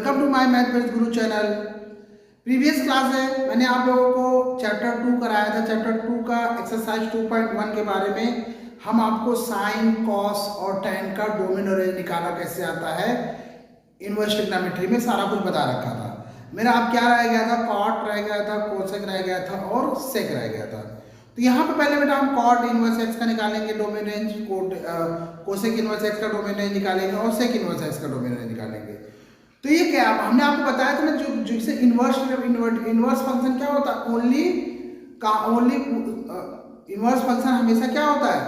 Welcome to my math best guru channel. Previous class है मैंने आप लोगों को चैप्टर 2 कराया था। चैप्टर 2 का एक्सरसाइज 2.1 के बारे में हम आपको साइन, कॉस और टैन का डोमेन और रेंज निकाला कैसे आता है इनवर्स ट्रिग्नोमेट्री में सारा कुछ बता रखा था। मेरा अब क्या रह गया था, कॉट रह गया था, कोसेक रह गया था और सेक रह गया था। तो यहाँ पे पहले बेटा हम कॉट इनवर्स एक्स का निकालेंगे domain range, cosec inverse x का डोमेन रेंज निकालेंगे और सेक इनवर्स एक्स का डोमेन रेंज निकालेंगे। तो ये क्या हमने आपको बताया था ना, जो जिससे इनवर्स फंक्शन क्या होता है, ओनली इनवर्स फंक्शन हमेशा क्या होता है,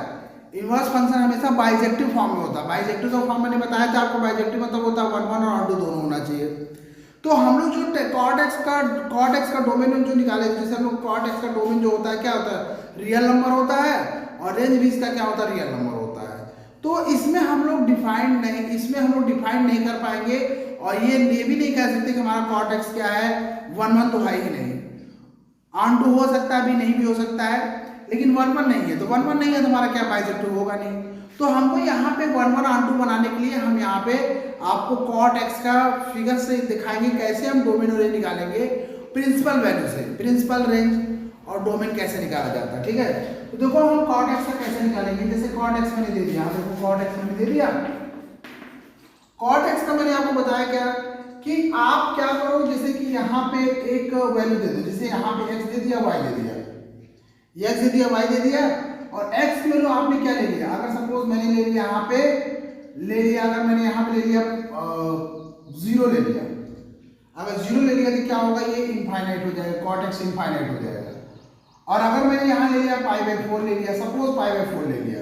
इनवर्स फंक्शन हमेशा बाइजेक्टिव फॉर्म में होता है। बाइजेक्टिव का फॉर्म मैंने बताया था आपको, बाइजेक्टिव मतलब होता है 1 1 और 2 दोनों होना चाहिए। तो हम लोग जो कॉट एक्स का डोमेन जो निकाले, जैसे हम लोग कॉट एक्स का डोमेन जो होता है क्या होता है, रियल नंबर होता है और रेंज भी इसका क्या होता है, रियल नंबर होता है। तो इसमें हम लोग डिफाइन नहीं कर पाएंगे और ये भी नहीं कह सकते कि हमारा कॉट एक्स क्या है, 1 1 तो है ही नहीं, ऑन टू हो सकता है, भी नहीं भी हो सकता है, लेकिन 1 1 नहीं है। तो 1 1 नहीं है तो हमारा क्या बाइजेक्टिव होगा नहीं। तो हमको यहाँ पे 1 1 ऑन टू बनाने के लिए हम यहाँ पे आपको कॉट एक्स का फिगर से दिखाएंगे कैसे हम डोमेन और रेंज निकालेंगे प्रिंसिपल वैल्यू से। प्रिंसिपल, रेंज और डोमेन कैसे निकाला जाता है, ठीक है। तो देखो हम कॉट एक्स का कैसे निकालेंगे। जैसे कॉट एक्स मैंने दे दिया, देखो कॉट एक्स मैंने दे दिया। कॉट एक्स का मैंने आपको बताया क्या कि आप क्या करो, जैसे कि यहाँ पे एक वैल्यू दे दो, जैसे यहाँ पे x दे दिया, y दे दिया, x दे दिया, y दे दिया और x की वैल्यू आपने क्या ले लिया। अगर सपोज मैंने ले लिया यहाँ पे अगर मैंने यहाँ पे ले लिया 0 ले लिया, अगर 0 ले लिया तो क्या होगा, ये इनफाइनाइट हो जाएगा, कॉट एक्स इनफाइनाइट हो जाएगा। और अगर मैंने यहाँ ले लिया π/4 ले लिया, सपोज π/4 ले लिया,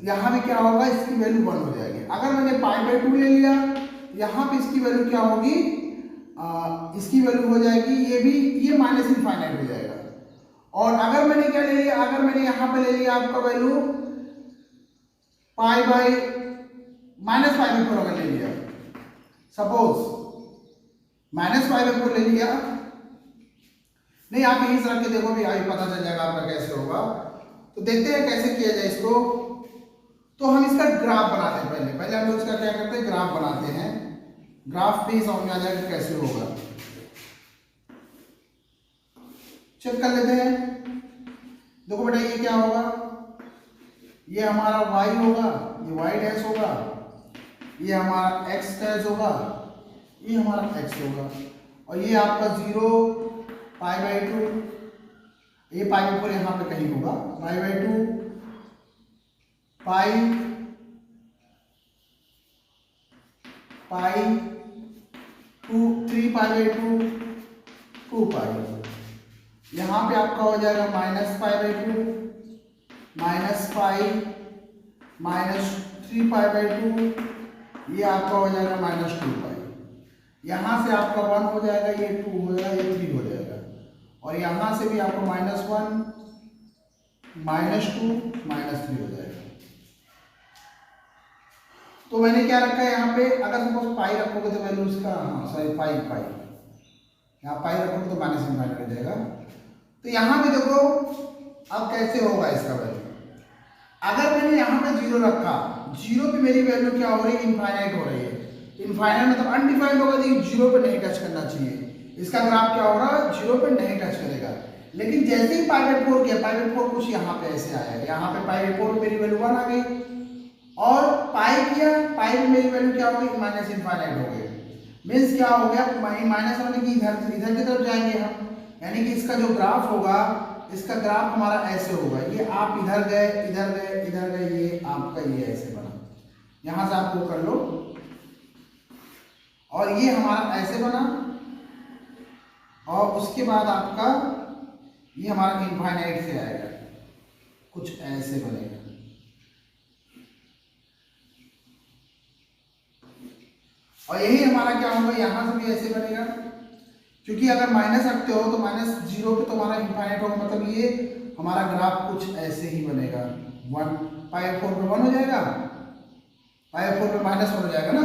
यहाँ पे क्या होगा, इसकी वैल्यू 1 हो जाएगी। अगर मैंने π/2 ले लिया, यहाँ पे इसकी वैल्यू क्या होगी, इसकी वैल्यू हो जाएगी, ये माइनस इनफाइनाइट हो जाएगा। और अगर मैंने क्या ले लिया, अगर मैंने यहाँ पे ले लिया आपका वैल्यू -π/4 अगर ले लिया, सपोज -π/4 ले लिया, नहीं आप यही रख के देखो भी अभी पता चल जाएगा आपका कैसे होगा। तो देखते हैं कैसे किया जाए इसको। तो हम इसका ग्राफ बनाते हैं, पहले हम लोग इसका क्या करते हैं, ग्राफ बनाते हैं। ग्राफ पे ही समझ में आ जाएगा कैसे होगा, चेक कर लेते हैं। देखो बेटा ये क्या होगा, ये हमारा y होगा, ये y डैश होगा, ये हमारा x डैश होगा, ये हमारा x होगा और ये आपका 0 π/2, ये π/4 यहाँ पे कहीं होगा, π/2 3π/2 2π, यहाँ पे आपका हो जाएगा -π/2 -3π/2, ये आपका हो जाएगा -2π। यहाँ से आपका 1 हो जाएगा, ये 2 हो जाएगा, ये 3 हो जाएगा और यहाँ से भी आपको -1 -2 -3 हो जाएगा। तो मैंने क्या रखा है यहाँ पे, अगर सपोज पाई रखोगे तो वैल्यू उसका, हाँ सॉरी पाई यहाँ पाई रखोगे तो माइनस इनफाइनाइट हो जाएगा। तो यहाँ पे देखो अब कैसे होगा इसका वैल्यू। अगर मैंने यहाँ पे 0 रखा, 0 पे मेरी वैल्यू क्या हो रही है, इनफाइनाइट हो रही है। इनफाइनाइट मतलब अनडिफाइंड होगा, लेकिन 0 पे नहीं टच करना चाहिए। इसका ग्राफ क्या हो रहा है, 0 पे नहीं टच करेगा। लेकिन जैसे ही π/4 किया, π/4 कुछ यहाँ पे ऐसे आया, यहाँ पे π/4 मेरी वैल्यू 1 आ गई और पाई किया, पाई में मेरी वैल्यू क्या हो गई, माइनस इनफाइनाइट हो गई। मीन्स क्या हो गया, माइनस होने की इधर की तरफ जाएंगे हम, यानी कि इसका जो ग्राफ होगा, इसका ग्राफ हमारा ऐसे होगा, ये आप इधर गए, ये आपका ये ऐसे बना, यहां से आप वो कर लो और ये हमारा ऐसे बना और उसके बाद आपका ये हमारा इनफाइनाइट से आएगा, कुछ ऐसे बनेगा। और यही हमारा क्या होगा, यहां से भी ऐसे बनेगा, क्योंकि अगर माइनस रखते हो तो -0 पे तो हमारा इनफाइनाइट होगा, मतलब ये हमारा ग्राफ कुछ ऐसे ही बनेगा। 1 π/4 पे 1 हो जाएगा, π/4 पे -1 हो जाएगा ना,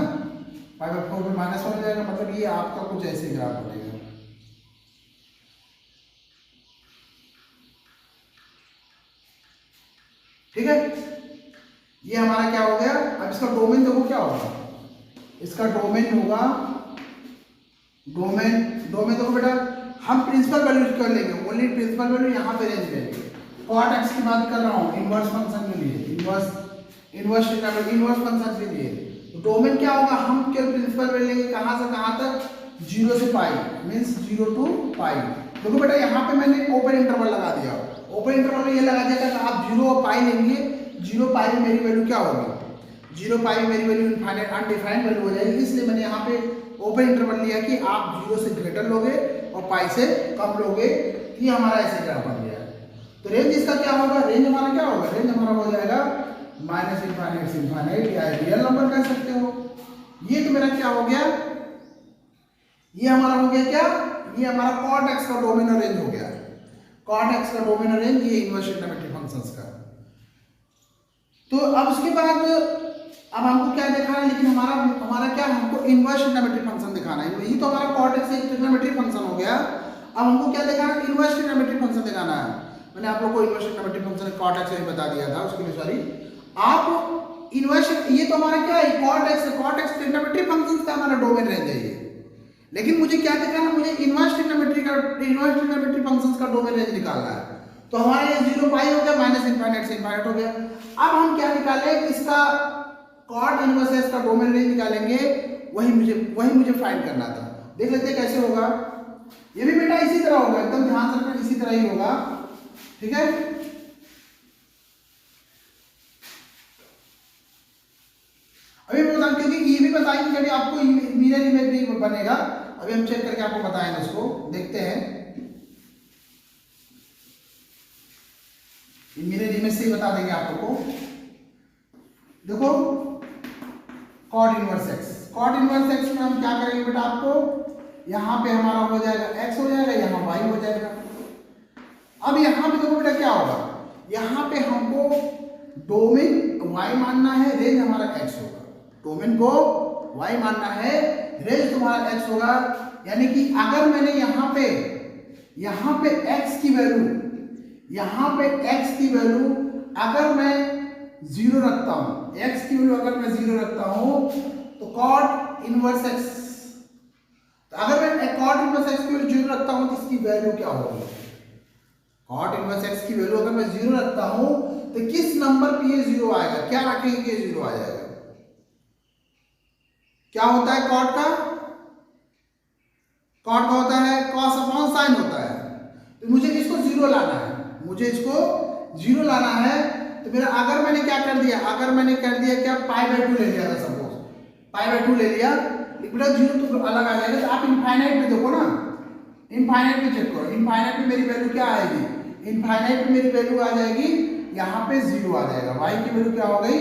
π/4 पे -1 हो जाएगा, मतलब ये आपका कुछ ऐसे ग्राफ बनेगा। ठीक है, ये हमारा क्या हो गया। अब इसका डोमेन देखो क्या होगा, इसका डोमेन होगा डोमेन डोमेन देखो बेटा, हम प्रिंसिपल वैल्यू कर लेंगे, ओनली प्रिंसिपल वैल्यू यहाँ पे रेंज लेंगे। कॉट एक्स की बात कर रहा हूँ इनवर्स फंक्शन के लिए, इनवर्स फंक्शन के लिए। तो डोमेन क्या होगा, हम केवल प्रिंसिपल वैल्यू लेंगे, कहाँ से कहाँ तक, 0 से पाई, मीन्स 0 to पाई। देखो बेटा यहाँ पे मैंने ओपन इंटरवल लगा दिया, ओपन इंटरवल में ये लगा दिया कि आप 0 और पाई लेंगे, 0 पाई में मेरी वैल्यू क्या होगी, 0 पाई में मेरी वैल्यू इनफाइनाइट अनडिफाइंड वैल्यू हो जाएगी। इसलिए मैंने यहाँ पे ओपन इंटरवल लिया कि आप 0 से ग्रेटर लोगे और पाई से कम लोगे। ये हमारा ऐसे ग्राफ बन गया। तो रेंज इसका क्या होगा, रेंज हमारा क्या होगा, रेंज हमारा हो जाएगा माइनस इनफाइनाइट से इनफाइनाइट, या रियल नंबर कह सकते हो। ये तो मेरा क्या हो गया, ये हमारा हो गया क्या, ये हमारा कॉट एक्स का डोमेन और रेंज हो गया, कॉट एक्स का डोमेन और रेंज, ये इनवर्स ट्रिग्नोमेट्रिक फंक्शंस का। तो अब उसके बाद अब हमको क्या दिखाना है, लेकिन हमारा क्या, हमको इनवर्स ट्रिग्नोमेट्रिक फंक्शन दिखाना है। यही तो हमारा कॉट एक्स एक ट्रिग्नोमेट्रिक फंक्शन हो गया। अब हमको क्या दिखाना है, इनवर्स ट्रिग्नोमेट्रिक फंक्शन दिखाना है। मैंने आप लोग को inverse trigonometric function cot x में बता दिया था, उसके लिए सॉरी। आप इनवर्स, ये तो हमारा क्या है, कॉट एक्स ट्रिग्नोमेट्रिक फंक्शन का हमारा डोमेन रेंज है ये। लेकिन मुझे क्या दिखाना, मुझे इनवर्स ट्रिग्नोमेट्रिक फंक्शंस का डोमेन रेंज निकालना है। तो हमारा ये 0 पाई हो गया, माइनस इनफाइनाइट से इनफाइनाइट हो गया। अब हम क्या निकालें, इसका कॉट इनवर्स है, इसका डोमेन रेंज निकालेंगे। वही मुझे फाइंड करना था। देख लेते हैं कैसे होगा। ये भी बेटा इसी तरह होगा, एकदम ध्यान से रखना, इसी तरह ही होगा, ठीक है। अभी मैं बताऊं, क्योंकि ये भी बताएंगे जब आपको मिरर इमेज भी बनेगा। अभी हम चेक करके आपको बताएंगे, उसको देखते हैं। मिरर इमेज से ही बता देंगे आप लोगों को। देखो cot inverse x, cot inverse x में हम क्या करेंगे बेटा, आपको यहाँ पे हमारा हो जाएगा एक्स हो जाएगा, यहाँ वाई हो जाएगा। अब यहाँ पे देखो बेटा क्या होगा, यहाँ पे हमको डोमेन वाई मानना है, रेंज हमारा एक्स होगा। डोमेन को वाई मानना है, रेंज तुम्हारा एक्स होगा। यानी कि अगर मैंने यहाँ पे एक्स की वैल्यू, यहाँ पे एक्स की वैल्यू अगर मैं 0 रखता हूँ, एक्स की वैल्यू अगर मैं 0 रखता हूँ, तो कॉट इनवर्स एक्स, तो अगर मैं कॉट इनवर्स एक्स की वैल्यू 0 रखता हूँ तो इसकी वैल्यू क्या होगी, कॉट इनवर्स एक्स की वैल्यू अगर मैं 0 रखता हूँ तो किस नंबर पे ये 0 आएगा, क्या रखेंगे कि 0 आ जाएगा। क्या होता है कॉट का, कॉट का होता है कॉस अपॉन साइन होता है। तो मुझे इसको 0 लाना है, मुझे इसको 0 लाना है। तो मेरा अगर मैंने क्या कर दिया, अगर मैंने कर दिया क्या, π/2 ले लिया था, सपोज π/2 ले लिया, बेटा 0 तो अलग आ जाएगा। तो आप इनफाइनाइट में देखो ना, इनफाइनाइट में चेक करो, इनफाइनाइट में मेरी वैल्यू क्या आएगी, इनफाइनाइट में मेरी वैल्यू आ जाएगी, यहाँ पे 0 आ जाएगा, y की वैल्यू क्या हो गई,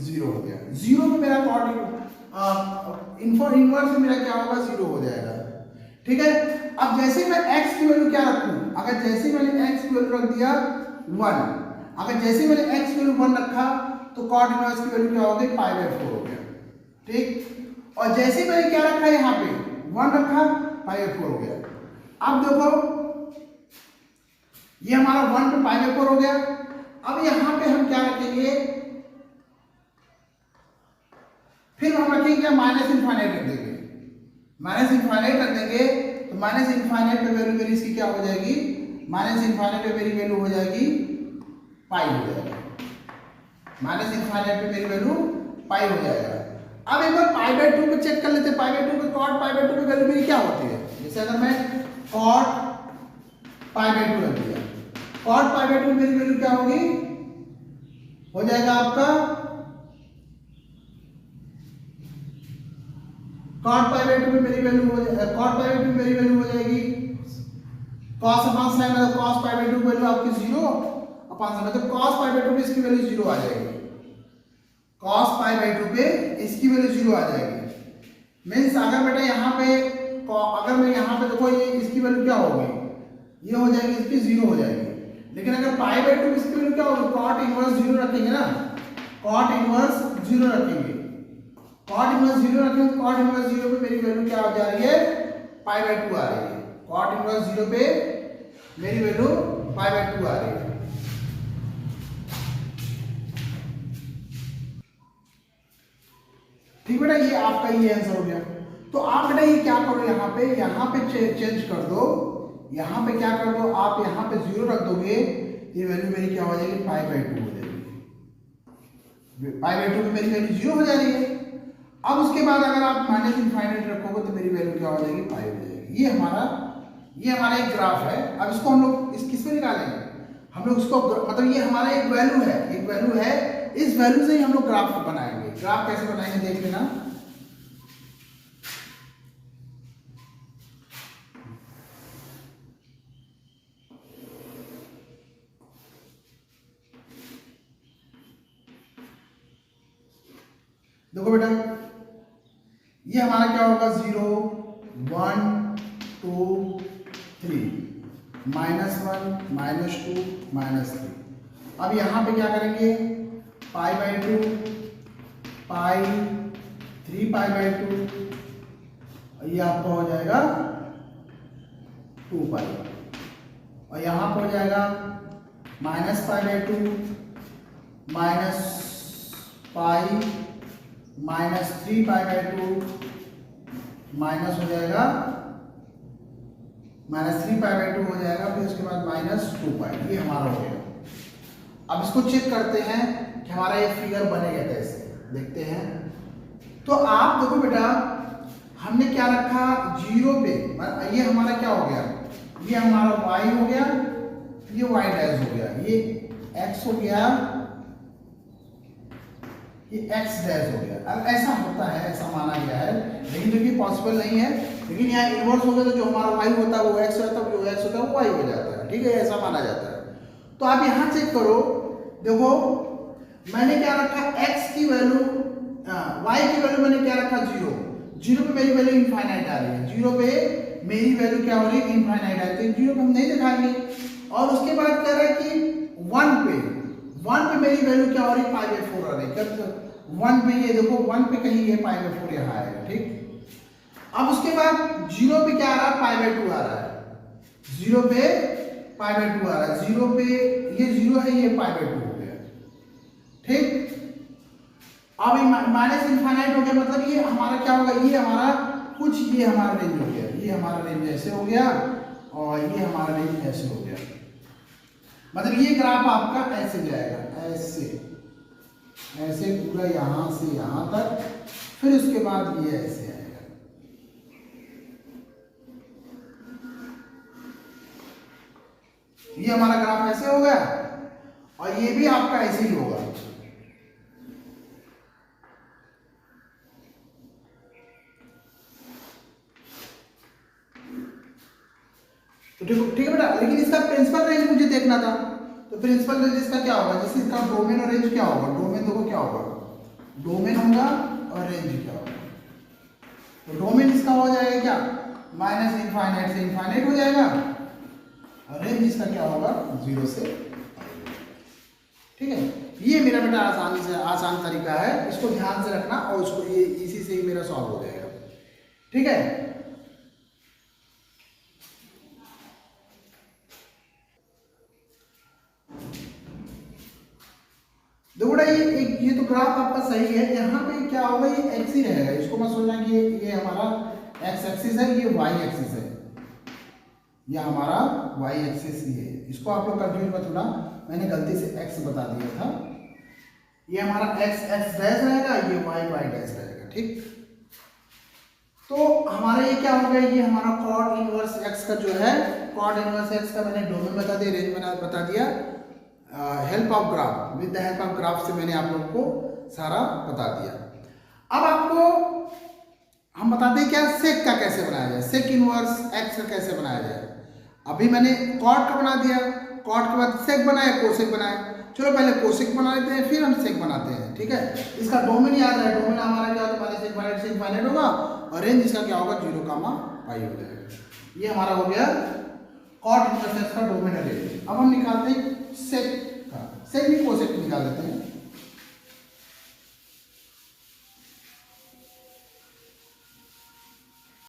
0 हो गया। 0 में मेरा कॉट इनवर्स में मेरा क्या होगा, 0 हो जाएगा, ठीक है। अब जैसे मैं x की वैल्यू क्या रखूं, अगर जैसे मैंने x की वैल्यू रख दिया 1, अगर जैसे मैंने x की वैल्यू 1 रखा तो कॉट इनवर्स की वैल्यू क्या हो गई, π/4 हो गया, ठीक। और जैसे मैंने क्या रखा, यहाँ पे 1 रखा, π/4 हो गया। अब देखो ये हमारा 1 पे π/4 हो गया। अब यहाँ पे हम क्या रखेंगे, फिर हम रखेंगे क्या, माइनस इनफाइनाइट रख देंगे, माइनस इनफाइनाइट रख देंगे। तो माइनस इनफाइनाइट पे वैल्यू मेरी इसकी क्या हो जाएगी, माइनस इनफाइनाइट पे मेरी वैल्यू हो जाएगी पाई हो जाएगा, माइनस इनफाइनाइट पे मेरी वैल्यू पाई हो जाएगा। अब एक बार π/2 पे चेक कर लेते हैं, π/2 पे कॉट π/2 पे वैल्यू मेरी क्या होती है। जैसे अगर मैं कॉट π/2 रख दिया, कॉट π/2 मेरी वैल्यू क्या होगी, हो जाएगा आपका कॉट π/2 में मेरी वैल्यू हो जाएगी, कॉट π/2 में मेरी वैल्यू हो जाएगी cos अपॉन साइन, मतलब cos π/2 की वैल्यू आपकी 0 अपॉन साइन, मतलब cos π/2 पे इसकी वैल्यू 0 आ जाएगी, cos π/2 पे इसकी वैल्यू 0 आ जाएगी। मींस अगर बेटा यहाँ पे, अगर मैं यहाँ पे देखो, ये इसकी वैल्यू क्या होगी, ये हो जाएगी इसकी 0 हो जाएगी। लेकिन अगर π/2 में इसकी वैल्यू क्या होगी, cot इनवर्स 0 रखेंगे ना, cot इनवर्स 0 रखेंगे, cot इनवर्स 0 रखेंगे, cot इनवर्स 0 पे मेरी वैल्यू क्या हो जा रही है, π/2 आ रही है। cot इनवर्स 0 पे मेरी वैल्यू π/2 आ रही है। ठीक बेटा, ये आपका ये आंसर हो गया। तो आप बेटा ये क्या करो, यहाँ पे चेंज कर दो, यहाँ पे क्या कर दो आप, यहाँ पे 0 रख दोगे, ये वैल्यू मेरी क्या हो जाएगी, π/2 हो जाएगी, π/2 में मेरी वैल्यू 0 हो जा रही है। अब उसके बाद अगर आप -∞ रखोगे तो मेरी वैल्यू क्या हो जाएगी, π हो जाएगी। ये हमारा एक ग्राफ है। अब इसको हम लोग किस में निकालेंगे, हम लोग इसको मतलब ये हमारा एक वैल्यू है, इस वैल्यू से ही हम लोग ग्राफ बनाएंगे। ग्राफ कैसे बनाएंगे देख लेना। देखो बेटा ये हमारा क्या होगा, 0 1 2 3 -1 -2 -3। अब यहाँ पे क्या करेंगे, π/2 3π/2, ये आपका हो जाएगा 2π, और यहाँ पे हो जाएगा -π/2 -3π/2 माइनस हो जाएगा -3π/2 हो जाएगा, फिर उसके बाद -2π, ये हमारा हो गया। अब इसको चेक करते हैं कि हमारा ये फिगर बनेगा कैसे, देखते हैं। तो आप देखो बेटा हमने क्या रखा, 0 पे ये हमारा क्या हो गया, ये हमारा y हो गया, ये y डैश हो गया, ये x हो गया, ये x डैश हो गया। अब ऐसा होता है, ऐसा माना गया है, लेकिन देखिए पॉसिबल नहीं है, लेकिन यहाँ इन्वर्स हो गया तो जो हमारा y होता है वो x होता है, जो x होता है वो y हो जाता है, ठीक है, ऐसा माना जाता है। तो आप यहाँ चेक करो, देखो मैंने क्या रखा, x की वैल्यू y की वैल्यू मैंने क्या रखा, 0 पे मेरी वैल्यू इनफाइनाइट आ रही है, 0 पे मेरी वैल्यू क्या हो रही है, इनफाइनाइट आ रही है, 0 पे हम नहीं दिखाएंगे। और उसके बाद कह रहा है कि 1 पे मेरी वैल्यू क्या हो रही है, π/4 आ रही है। 1 पे ये देखो 1 पे कहीं ये π/4 यहाँ आएगा, ठीक। अब उसके बाद 0 पे क्या आ रहा है, π/2 आ रहा है, 0 पे π/2 आ रहा है, 0 पे ये 0 है, ये π/2 हो गया, ठीक। अब -∞ हो गया, मतलब ये हमारा क्या होगा, ये हमारा कुछ ये हमारा रेंज हो गया, ये हमारा रेंज ऐसे हो गया और ये हमारा रेंज ऐसे हो गया, मतलब ये ग्राफ आपका ऐसे जाएगा, ऐसे पूरा यहां से यहां तक, फिर उसके बाद ये ऐसे आएगा। ये हमारा ग्राफ ऐसे हो गया और ये भी आपका ऐसे ही होगा। तो ठीक है बेटा, लेकिन इसका प्रिंसिपल रेंज मुझे देखना था, तो प्रिंसिपल रेंज इसका क्या होगा, जैसे इसका डोमेन और रेंज क्या होगा, डोमेन देखो क्या होगा, डोमेन होगा और रेंज क्या होगा। तो डोमेन इसका हो जाएगा क्या, -∞ से इनफाइनाइट हो जाएगा, और रेंज इसका क्या होगा, 0 से, ठीक है। ये मेरा बेटा आसान तरीका है, इसको ध्यान से रखना और इसको ये इसी से ही मेरा सॉल्व हो जाएगा, ठीक है। देखो ये तो ग्राफ आपका सही है, यहाँ पे क्या होगा, ये एक्स ही रहेगा, इसको मत सोचना कि ये हमारा एक्स एक्सिस है, ये वाई एक्सिस है, ये हमारा वाई एक्सिस ही है, इसको आप लोग कंफ्यूज मत होना, मैंने गलती से एक्स बता दिया था, ये हमारा एक्स एक्स डैश रहेगा, ये वाई वाई डैश रहेगा, ठीक। तो हमारा ये क्या हो गया, ये हमारा कॉट इनवर्स एक्स का जो है, कॉट इनवर्स एक्स का मैंने डोमेन बता दिया, रेंज मैंने बता दिया, help of graph, with the help of graph से मैंने आप लोग को सारा बता दिया। अब आपको हम बताते हैं क्या सेक का कैसे बनाया जाए, सेक इनवर्स एक्स का कैसे बनाया जाए। अभी मैंने कॉट का बना दिया, कॉट के बाद सेक बनाया, कोसेक बनाया, चलो पहले कोसेक बना लेते हैं, फिर हम सेक बनाते हैं, ठीक है। इसका डोमेन याद है, डोमेन हमारा क्या होता है, -∞ से इनफाइनाइट होगा, और रेंज इसका क्या होगा, 0, π हो जाएगा। ये हमारा हो गया कॉट इनवर्स एक्स का डोमेन रेंज। अब हम निकालते हैं सेक का, सेक भी कोसेक निकाल लेते हैं।